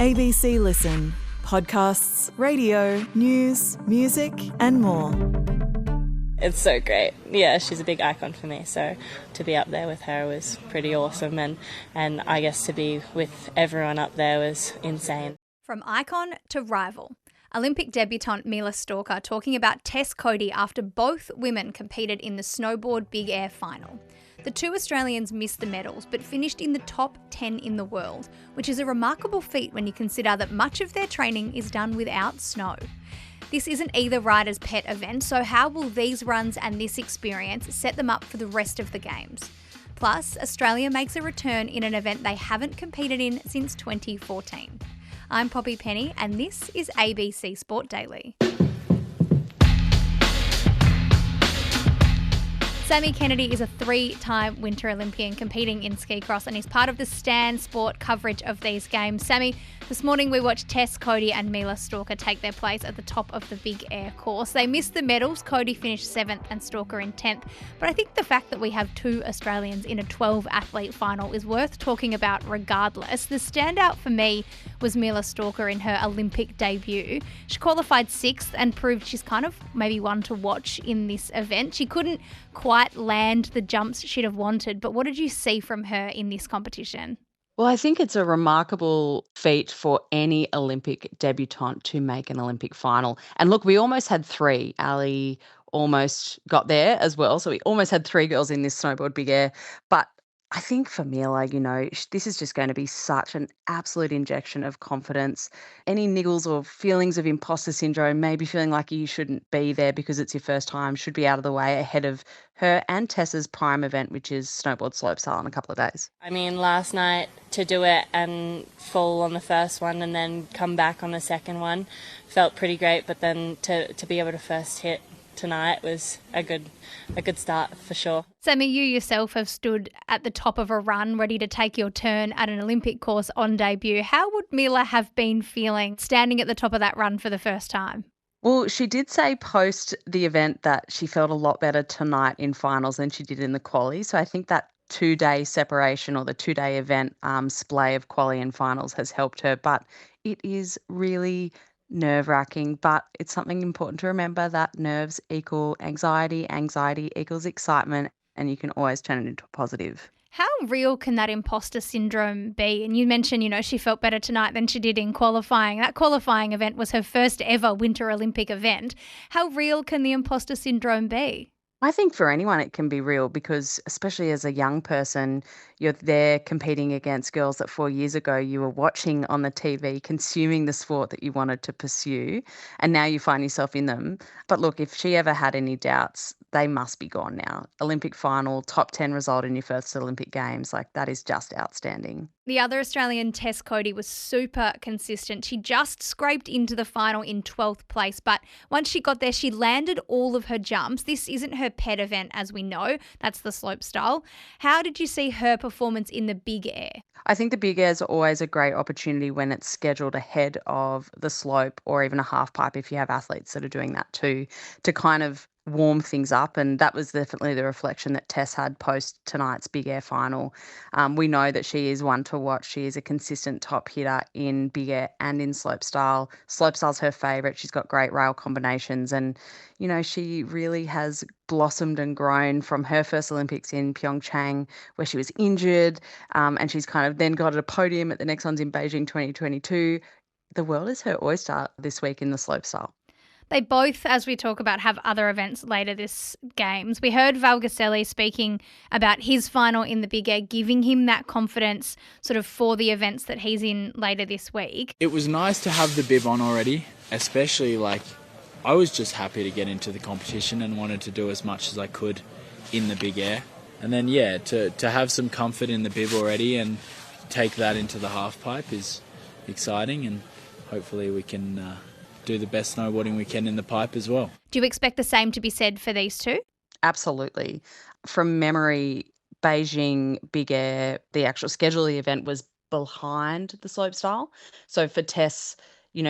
ABC Listen. Podcasts, radio, news, music and more. It's so great. Yeah, she's a big icon for me, so to be up there with her was pretty awesome, and I guess to be with everyone up there was insane. From icon to rival. Olympic debutante Mela Stalker talking about Tess Coady after both women competed in the Snowboard Big Air final. The two Australians missed the medals but finished in the top 10 in the world, which is a remarkable feat when you consider that much of their training is done without snow. This isn't either rider's pet event, so how will these runs and this experience set them up for the rest of the Games? Plus, Australia makes a return in an event they haven't competed in since 2014. I'm Poppy Penny and this is ABC Sport Daily. Sami Kennedy is a 3-time Winter Olympian competing in ski cross and is part of the Stan Sport coverage of these games. Sami, this morning we watched Tess, Coady and Mela Stalker take their place at the top of the Big Air course. They missed the medals. Coady finished 7th and Stalker in 10th. But I think the fact that we have two Australians in a 12-athlete final is worth talking about regardless. The standout for me was Mela Stalker in her Olympic debut. She qualified 6th and proved she's kind of maybe one to watch in this event. She couldn't quite land the jumps she'd have wanted, but what did you see from her in this competition? Well, I think it's a remarkable feat for any Olympic debutante to make an Olympic final. And look, we almost had 3. Ali almost got there as well. So we almost had 3 girls in this snowboard big air. But I think for Mela, this is just going to be such an absolute injection of confidence. Any niggles or feelings of imposter syndrome, maybe feeling like you shouldn't be there because it's your first time, should be out of the way ahead of her and Tess's prime event, which is snowboard slopestyle in a couple of days. I mean, last night to do it and fall on the first one and then come back on the second one felt pretty great, but then to be able to first hit tonight was a good start for sure. Sami, you yourself have stood at the top of a run ready to take your turn at an Olympic course on debut. How would Mela have been feeling standing at the top of that run for the first time? Well, she did say post the event that she felt a lot better tonight in finals than she did in the quali. So I think that 2-day separation or the 2-day event splay of quali and finals has helped her. But it is really nerve-wracking, but it's something important to remember that nerves equal anxiety, anxiety equals excitement, and you can always turn it into a positive. How real can that imposter syndrome be? And you mentioned, she felt better tonight than she did in qualifying. That qualifying event was her first ever Winter Olympic event. How real can the imposter syndrome be? I think for anyone it can be real because especially as a young person, you're there competing against girls that 4 years ago you were watching on the TV, consuming the sport that you wanted to pursue, and now you find yourself in them. But look, if she ever had any doubts, they must be gone now. Olympic final, top 10 result in your first Olympic Games, that is just outstanding. The other Australian, Tess Coady, was super consistent. She just scraped into the final in 12th place, but once she got there, she landed all of her jumps. This isn't her pet event, as we know. That's the slopestyle. How did you see her performance in the big air? I think the big air is always a great opportunity when it's scheduled ahead of the slope or even a half pipe if you have athletes that are doing that too, to kind of warm things up, and that was definitely the reflection that Tess had post tonight's big air final. We know that she is one to watch. She is a consistent top hitter in big air and in slopestyle. Slopestyle's her favourite. She's got great rail combinations, and she really has blossomed and grown from her first Olympics in Pyeongchang where she was injured, and she's kind of then got a podium at the next ones in Beijing 2022. The world is her oyster this week in the slopestyle. They both, as we talk about, have other events later this Games. We heard Valgaselli speaking about his final in the big air, giving him that confidence sort of for the events that he's in later this week. It was nice to have the bib on already, especially I was just happy to get into the competition and wanted to do as much as I could in the big air. And then, to have some comfort in the bib already and take that into the half pipe is exciting, and hopefully we can do the best snowboarding we can in the pipe as well. Do you expect the same to be said for these two? Absolutely. From memory, Beijing Big Air, the actual schedule of the event was behind the slopestyle. So for Tess,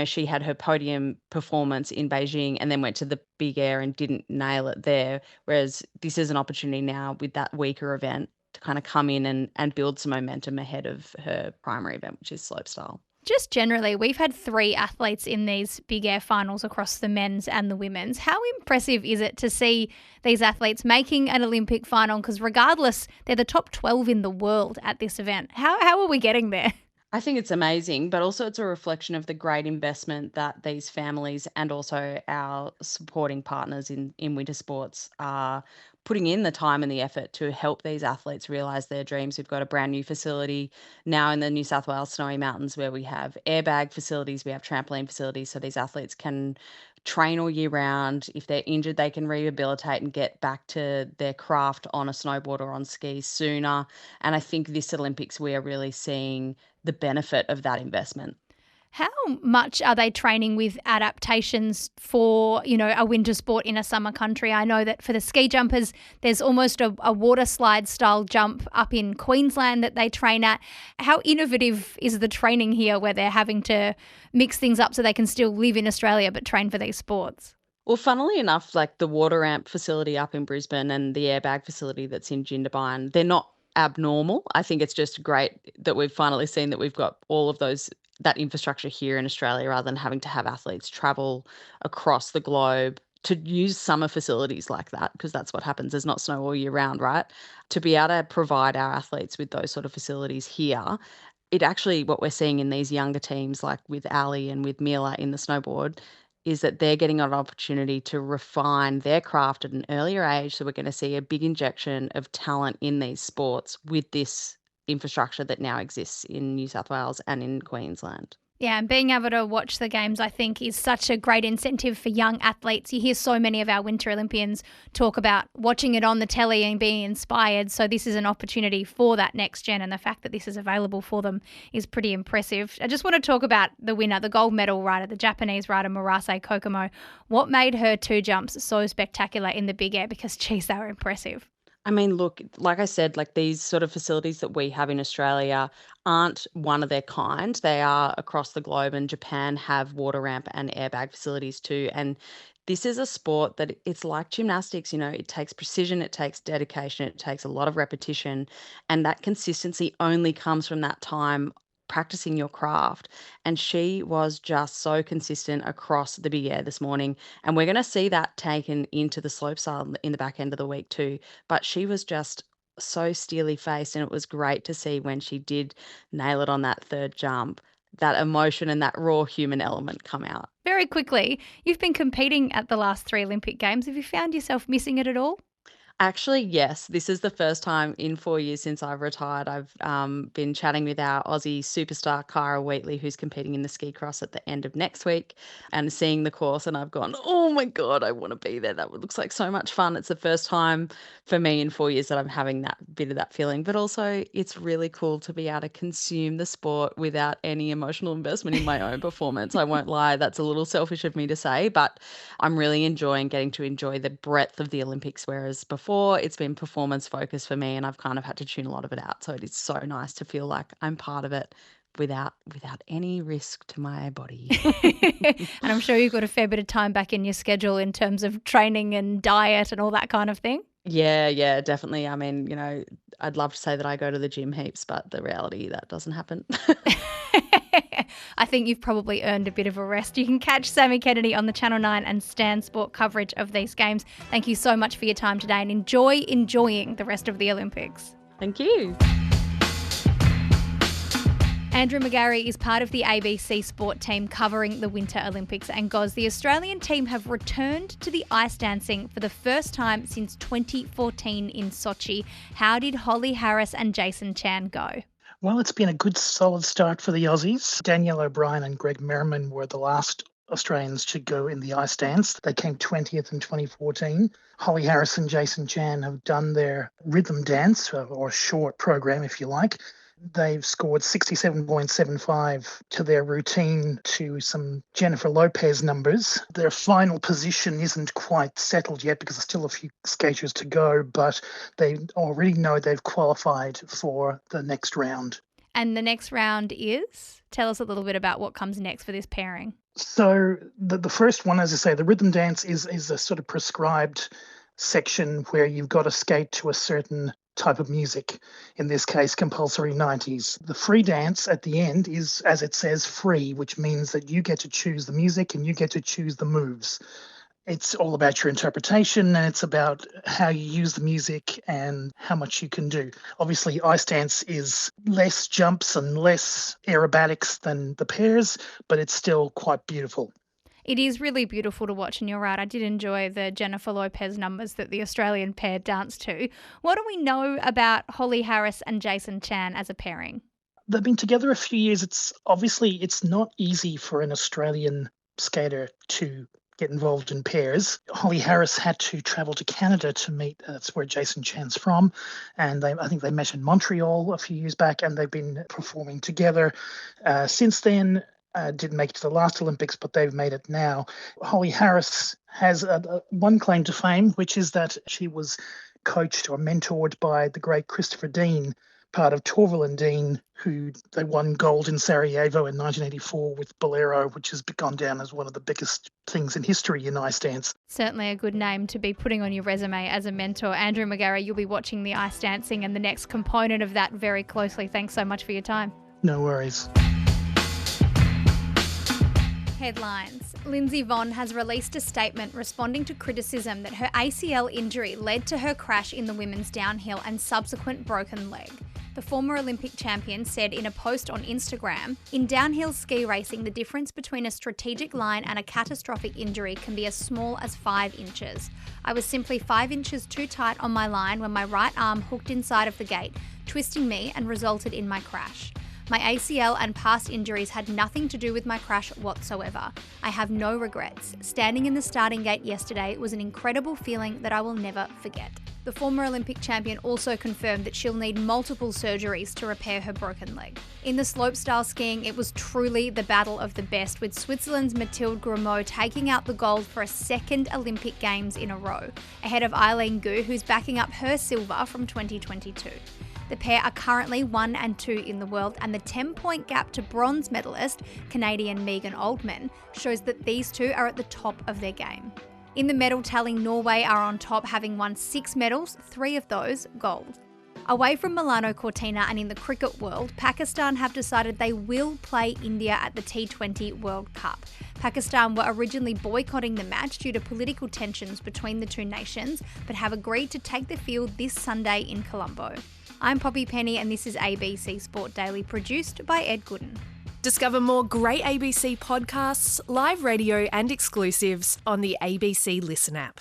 she had her podium performance in Beijing and then went to the Big Air and didn't nail it there. Whereas this is an opportunity now with that weaker event to kind of come in and build some momentum ahead of her primary event, which is slopestyle. just generally, we've had 3 athletes in these big air finals across the men's and the women's. How impressive is it to see these athletes making an Olympic final? Because regardless, they're the top 12 in the world at this event. How are we getting there? I think it's amazing, but also it's a reflection of the great investment that these families and also our supporting partners in winter sports are putting in the time and the effort to help these athletes realise their dreams. We've got a brand new facility now in the New South Wales Snowy Mountains where we have airbag facilities, we have trampoline facilities, so these athletes can train all year round. If they're injured, they can rehabilitate and get back to their craft on a snowboard or on skis sooner. And I think this Olympics, we are really seeing the benefit of that investment. How much are they training with adaptations for, a winter sport in a summer country? I know that for the ski jumpers, there's almost a water slide style jump up in Queensland that they train at. How innovative is the training here where they're having to mix things up so they can still live in Australia but train for these sports? Well, funnily enough, like the water ramp facility up in Brisbane and the airbag facility that's in Jindabyne, they're not abnormal. I think it's just great that we've finally seen that we've got all of that infrastructure here in Australia rather than having to have athletes travel across the globe to use summer facilities like that, because that's what happens. There's not snow all year round, right? To be able to provide our athletes with those sort of facilities here, it actually, what we're seeing in these younger teams like with Ali and with Mela in the snowboard, is that they're getting an opportunity to refine their craft at an earlier age. So we're going to see a big injection of talent in these sports with this infrastructure that now exists in New South Wales and in Queensland. Yeah, and being able to watch the games, I think, is such a great incentive for young athletes. You hear so many of our Winter Olympians talk about watching it on the telly and being inspired. So this is an opportunity for that next gen, and the fact that this is available for them is pretty impressive. I just want to talk about the winner, the gold medal rider, the Japanese rider Murase Kokomo. What made her 2 jumps so spectacular in the big air? Because, geez, they were impressive. I mean, look, like I said, like these sort of facilities that we have in Australia aren't one of their kind. They are across the globe, and Japan have water ramp and airbag facilities too. And this is a sport that it's like gymnastics, it takes precision, it takes dedication, it takes a lot of repetition. And that consistency only comes from that time practicing your craft. And she was just so consistent across the big air this morning. And we're going to see that taken into the slopestyle in the back end of the week too. But she was just so steely faced, and it was great to see when she did nail it on that 3rd jump, that emotion and that raw human element come out. Very quickly, you've been competing at the last 3 Olympic Games. Have you found yourself missing it at all? Actually, yes. This is the first time in 4 years since I've retired. I've been chatting with our Aussie superstar, Kyra Wheatley, who's competing in the ski cross at the end of next week, and seeing the course. And I've gone, oh my God, I want to be there. That looks like so much fun. It's the first time for me in 4 years that I'm having that bit of that feeling. But also, it's really cool to be able to consume the sport without any emotional investment in my own performance. I won't lie. That's a little selfish of me to say, but I'm really enjoying getting to enjoy the breadth of the Olympics, whereas before, it's been performance focused for me, and I've kind of had to tune a lot of it out. So it is so nice to feel like I'm part of it without any risk to my body. And I'm sure you've got a fair bit of time back in your schedule in terms of training and diet and all that kind of thing. Yeah, definitely. I mean, I'd love to say that I go to the gym heaps, but the reality, that doesn't happen. I think you've probably earned a bit of a rest. You can catch Sami Kennedy on the Channel 9 and Stan Sport coverage of these games. Thank you so much for your time today, and enjoying the rest of the Olympics. Thank you. Andrew McGarry is part of the ABC Sport team covering the Winter Olympics, and Goz, the Australian team have returned to the ice dancing for the first time since 2014 in Sochi. How did Holly Harris and Jason Chan go? Well, it's been a good solid start for the Aussies. Danielle O'Brien and Greg Merriman were the last Australians to go in the ice dance. They came 20th in 2014. Holly Harris and Jason Chan have done their rhythm dance, or short program if you like. They've scored 67.75 to their routine to some Jennifer Lopez numbers. Their final position isn't quite settled yet because there's still a few skaters to go, but they already know they've qualified for the next round. And the next round is? Tell us a little bit about what comes next for this pairing. So the first one, as I say, the rhythm dance is a sort of prescribed section where you've got to skate to a certain type of music, in this case compulsory 90s. The free dance at the end is, as it says, free, which means that you get to choose the music and you get to choose the moves. It's all about your interpretation, and it's about how you use the music and how much you can do. Obviously, ice dance is less jumps and less aerobatics than the pairs, but it's still quite beautiful. It is really beautiful to watch, and you're right, I did enjoy the Jennifer Lopez numbers that the Australian pair danced to. What do we know about Holly Harris and Jason Chan as a pairing? They've been together a few years. It's not easy for an Australian skater to get involved in pairs. Holly Harris had to travel to Canada to meet, that's where Jason Chan's from, and I think they met in Montreal a few years back, and they've been performing together since then. Didn't make it to the last Olympics, but they've made it now. Holly Harris has one claim to fame, which is that she was coached or mentored by the great Christopher Dean, part of Torvill and Dean, who they won gold in Sarajevo in 1984 with Bolero, which has gone down as one of the biggest things in history in ice dance. Certainly a good name to be putting on your resume as a mentor. Andrew McGarry, you'll be watching the ice dancing and the next component of that very closely. Thanks so much for your time. No worries. Headlines. Lindsay Vonn has released a statement responding to criticism that her ACL injury led to her crash in the women's downhill and subsequent broken leg. The former Olympic champion said in a post on Instagram, "In downhill ski racing, the difference between a strategic line and a catastrophic injury can be as small as 5 inches. I was simply 5 inches too tight on my line when my right arm hooked inside of the gate, twisting me and resulted in my crash. My ACL and past injuries had nothing to do with my crash whatsoever. I have no regrets. Standing in the starting gate yesterday was an incredible feeling that I will never forget." The former Olympic champion also confirmed that she'll need multiple surgeries to repair her broken leg. In the slopestyle skiing, it was truly the battle of the best, with Switzerland's Mathilde Grimaud taking out the gold for a second Olympic Games in a row, ahead of Eileen Gu, who's backing up her silver from 2022. The pair are currently 1 and 2 in the world, and the 10-point gap to bronze medalist, Canadian Megan Oldman, shows that these two are at the top of their game. In the medal tally, Norway are on top, having won 6 medals, 3 of those gold. Away from Milano-Cortina and in the cricket world, Pakistan have decided they will play India at the T20 World Cup. Pakistan were originally boycotting the match due to political tensions between the two nations, but have agreed to take the field this Sunday in Colombo. I'm Poppy Penny, and this is ABC Sport Daily, produced by Ed Gooden. Discover more great ABC podcasts, live radio and exclusives on the ABC Listen app.